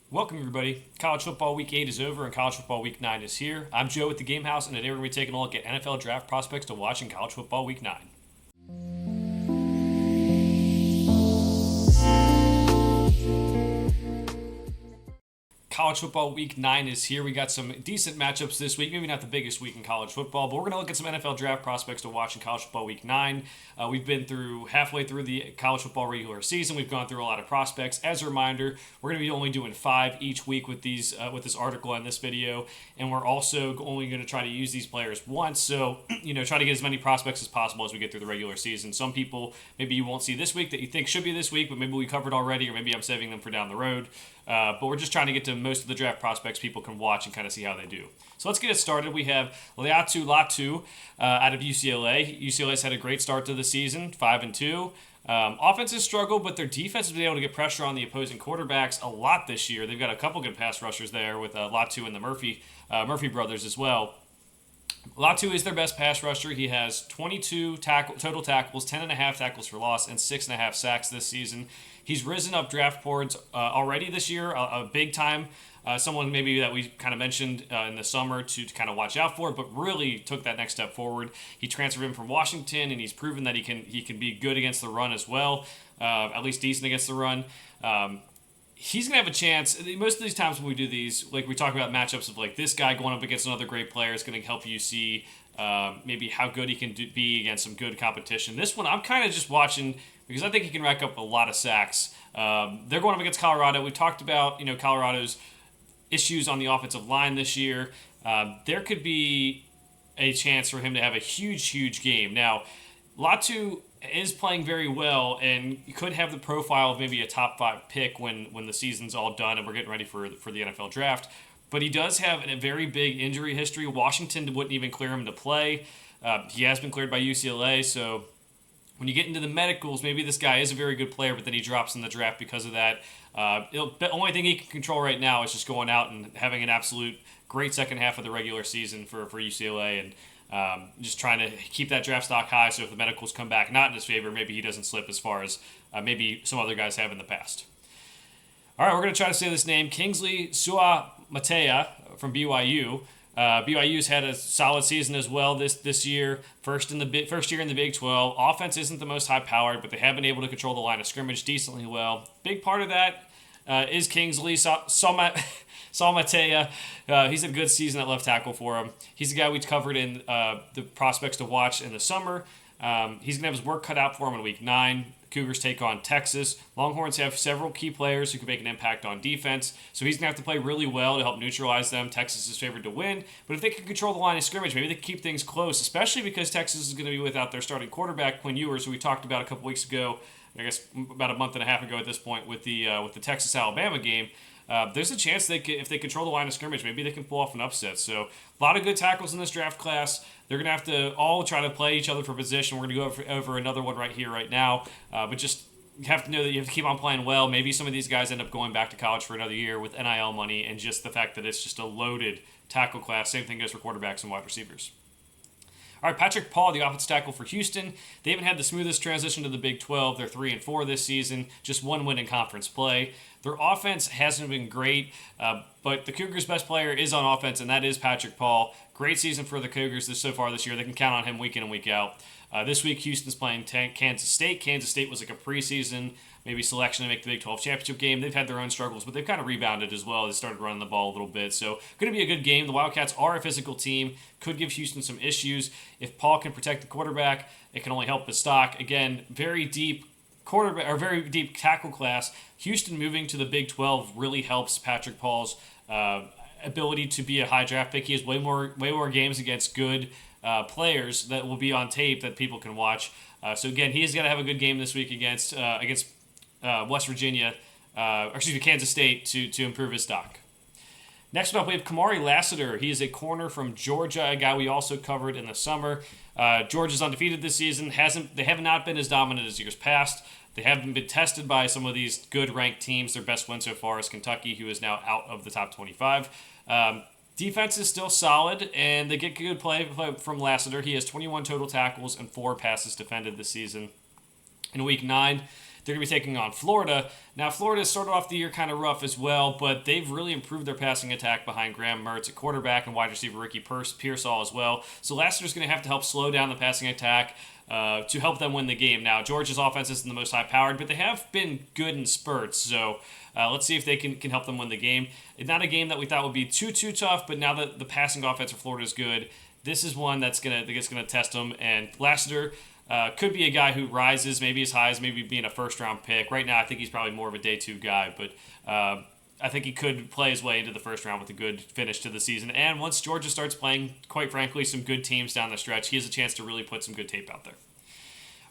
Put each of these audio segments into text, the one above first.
Welcome, everybody. College football week 8 is over and college football week 9 is here. I'm Joe at the Game House, and today we're going to be taking a look at NFL draft prospects to watch in college football week 9. College football week 9 is here. We got some decent matchups this week. Maybe not the biggest week in college football, but we're going to look at some NFL draft prospects to watch in college football week 9. We've been through halfway through the college football regular season. We've gone through a lot of prospects. As a reminder, we're going to be only doing 5 each week with with this article and this video, and we're also only going to try to use these players once. So, try to get as many prospects as possible as we get through the regular season. Some people maybe you won't see this week that you think should be this week, but maybe we covered already, or maybe I'm saving them for down the road. But we're just trying to get to most of the draft prospects people can watch and kind of see how they do. So let's get it started. We have Laiatu Latu out of UCLA. UCLA's had a great start to the season, 5-2. Offense has struggled, but their defense has been able to get pressure on the opposing quarterbacks a lot this year. They've got a couple good pass rushers there with Latu and the Murphy brothers as well. Latu is their best pass rusher. He has 22 total tackles, 10.5 tackles for loss, and 6.5 sacks this season. He's risen up draft boards already this year, a big time. Someone maybe that we kind of mentioned in the summer to kind of watch out for, but really took that next step forward. He transferred in from Washington, and he's proven that he can be good against the run as well, at least decent against the run. He's going to have a chance. Most of these times when we do these, like we talk about matchups of like this guy going up against another great player is going to help you see maybe how good he can be against some good competition. This one, I'm kind of just watching because I think he can rack up a lot of sacks. They're going up against Colorado. We talked about Colorado's issues on the offensive line this year. There could be a chance for him to have a huge game. Now, Latu is playing very well and could have the profile of maybe a top 5 pick when the season's all done and we're getting ready for the NFL draft. But he does have a very big injury history. Washington wouldn't even clear him to play. He has been cleared by UCLA, so when you get into the medicals, maybe this guy is a very good player, but then he drops in the draft because of that. The only thing he can control right now is just going out and having an absolute great second half of the regular season for UCLA and just trying to keep that draft stock high so if the medicals come back not in his favor, maybe he doesn't slip as far as maybe some other guys have in the past. All right, we're going to try to say this name. Kingsley Suamatea from BYU. BYU's had a solid season as well this year. First year in the Big 12. Offense isn't the most high powered, but they have been able to control the line of scrimmage decently well. Big part of that is Kingsley Suamatea. He's a good season at left tackle for him. He's the guy we covered in the prospects to watch in the summer. He's going to have his work cut out for him in week 9. Cougars take on Texas. Longhorns have several key players who can make an impact on defense, so he's going to have to play really well to help neutralize them. Texas is favored to win, but if they can control the line of scrimmage, maybe they can keep things close, especially because Texas is going to be without their starting quarterback, Quinn Ewers, who we talked about a couple weeks ago, I guess about a month and a half ago at this point with the Texas-Alabama game. There's a chance if they control the line of scrimmage, maybe they can pull off an upset. So a lot of good tackles in this draft class. They're going to have to all try to play each other for position. We're going to go over another one right here, right now. But just you have to know that you have to keep on playing well. Maybe some of these guys end up going back to college for another year with NIL money and just the fact that it's just a loaded tackle class. Same thing goes for quarterbacks and wide receivers. All right, Patrick Paul, the offensive tackle for Houston. They haven't had the smoothest transition to the Big 12. They're 3-4 this season, just one win in conference play. Their offense hasn't been great, but the Cougars' best player is on offense, and that is Patrick Paul. Great season for the Cougars so far this year. They can count on him week in and week out. This week, Houston's playing Kansas State. Kansas State was like a preseason maybe selection to make the Big 12 championship game. They've had their own struggles, but they've kind of rebounded as well. They started running the ball a little bit. So going to be a good game. The Wildcats are a physical team. Could give Houston some issues. If Paul can protect the quarterback, it can only help his stock. Again, very deep tackle class. Houston moving to the Big 12 really helps Patrick Paul's ability to be a high draft pick. He has way more games against good players that will be on tape that people can watch. So again, he's got to have a good game this week against West Virginia, Kansas State to improve his stock. Next up, we have Kamari Lassiter. He is a corner from Georgia, a guy we also covered in the summer. Georgia's undefeated this season. They have not been as dominant as years past. They haven't been tested by some of these good ranked teams. Their best win so far is Kentucky, who is now out of the top 25. Defense is still solid, and they get good play from Lassiter. He has 21 total tackles and 4 passes defended this season. In Week 9, They're going to be taking on Florida. Now, Florida started off the year kind of rough as well, but they've really improved their passing attack behind Graham Mertz at quarterback and wide receiver Ricky Pearsall as well. So Lassiter's going to have to help slow down the passing attack to help them win the game. Now, Georgia's offense isn't the most high-powered, but they have been good in spurts. So let's see if they can help them win the game. It's not a game that we thought would be too tough, but now that the passing offense for Florida is good, this is one that's gonna test them. And Lassiter could be a guy who rises maybe as high as maybe being a first-round pick. Right now, I think he's probably more of a day 2 guy, but I think he could play his way into the first round with a good finish to the season. And once Georgia starts playing, quite frankly, some good teams down the stretch, he has a chance to really put some good tape out there.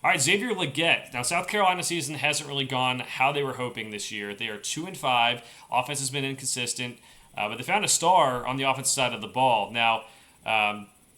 All right, Xavier Legette. Now, South Carolina season hasn't really gone how they were hoping this year. They are 2-5. Offense has been inconsistent, but they found a star on the offensive side of the ball. Now,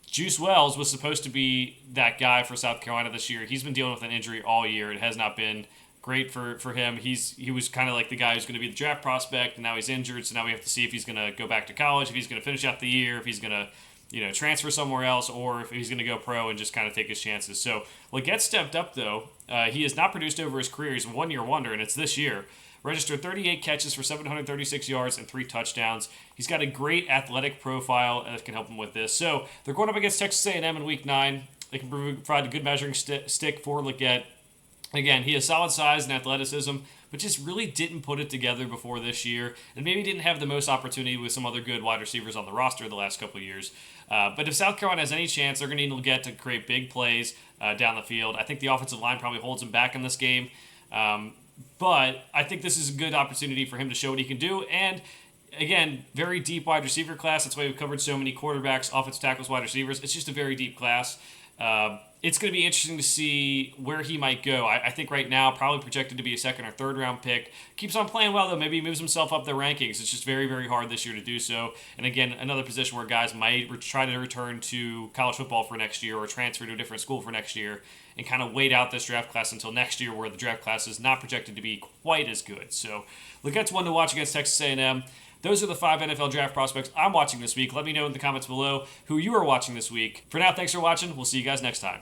Juice Wells was supposed to be that guy for South Carolina this year. He's been dealing with an injury all year. It has not been great for him. He was kind of like the guy who's going to be the draft prospect, and now he's injured, so now we have to see if he's going to go back to college, if he's going to finish out the year, if he's going to transfer somewhere else, or if he's going to go pro and just kind of take his chances. So Legette stepped up, though. He has not produced over his career. He's a one-year wonder, and it's this year. Registered 38 catches for 736 yards and 3 touchdowns. He's got a great athletic profile that can help him with this. So they're going up against Texas A&M in Week 9. They can provide a good measuring stick for Legette. Again, he has solid size and athleticism, but just really didn't put it together before this year, and maybe didn't have the most opportunity with some other good wide receivers on the roster the last couple of years. But if South Carolina has any chance, they're going to need Legette to create big plays down the field. I think the offensive line probably holds him back in this game, but I think this is a good opportunity for him to show what he can do. And again, very deep wide receiver class. That's why we've covered so many quarterbacks, offensive tackles, wide receivers. It's just a very deep class. It's going to be interesting to see where he might go. I think right now, probably projected to be a 2nd or 3rd round pick. Keeps on playing well, though. Maybe he moves himself up the rankings. It's just very, very hard this year to do so. And again, another position where guys might try to return to college football for next year or transfer to a different school for next year and kind of wait out this draft class until next year, where the draft class is not projected to be quite as good. So Legette's one to watch against Texas A&M. Those are the 5 NFL draft prospects I'm watching this week. Let me know in the comments below who you are watching this week. For now, thanks for watching. We'll see you guys next time.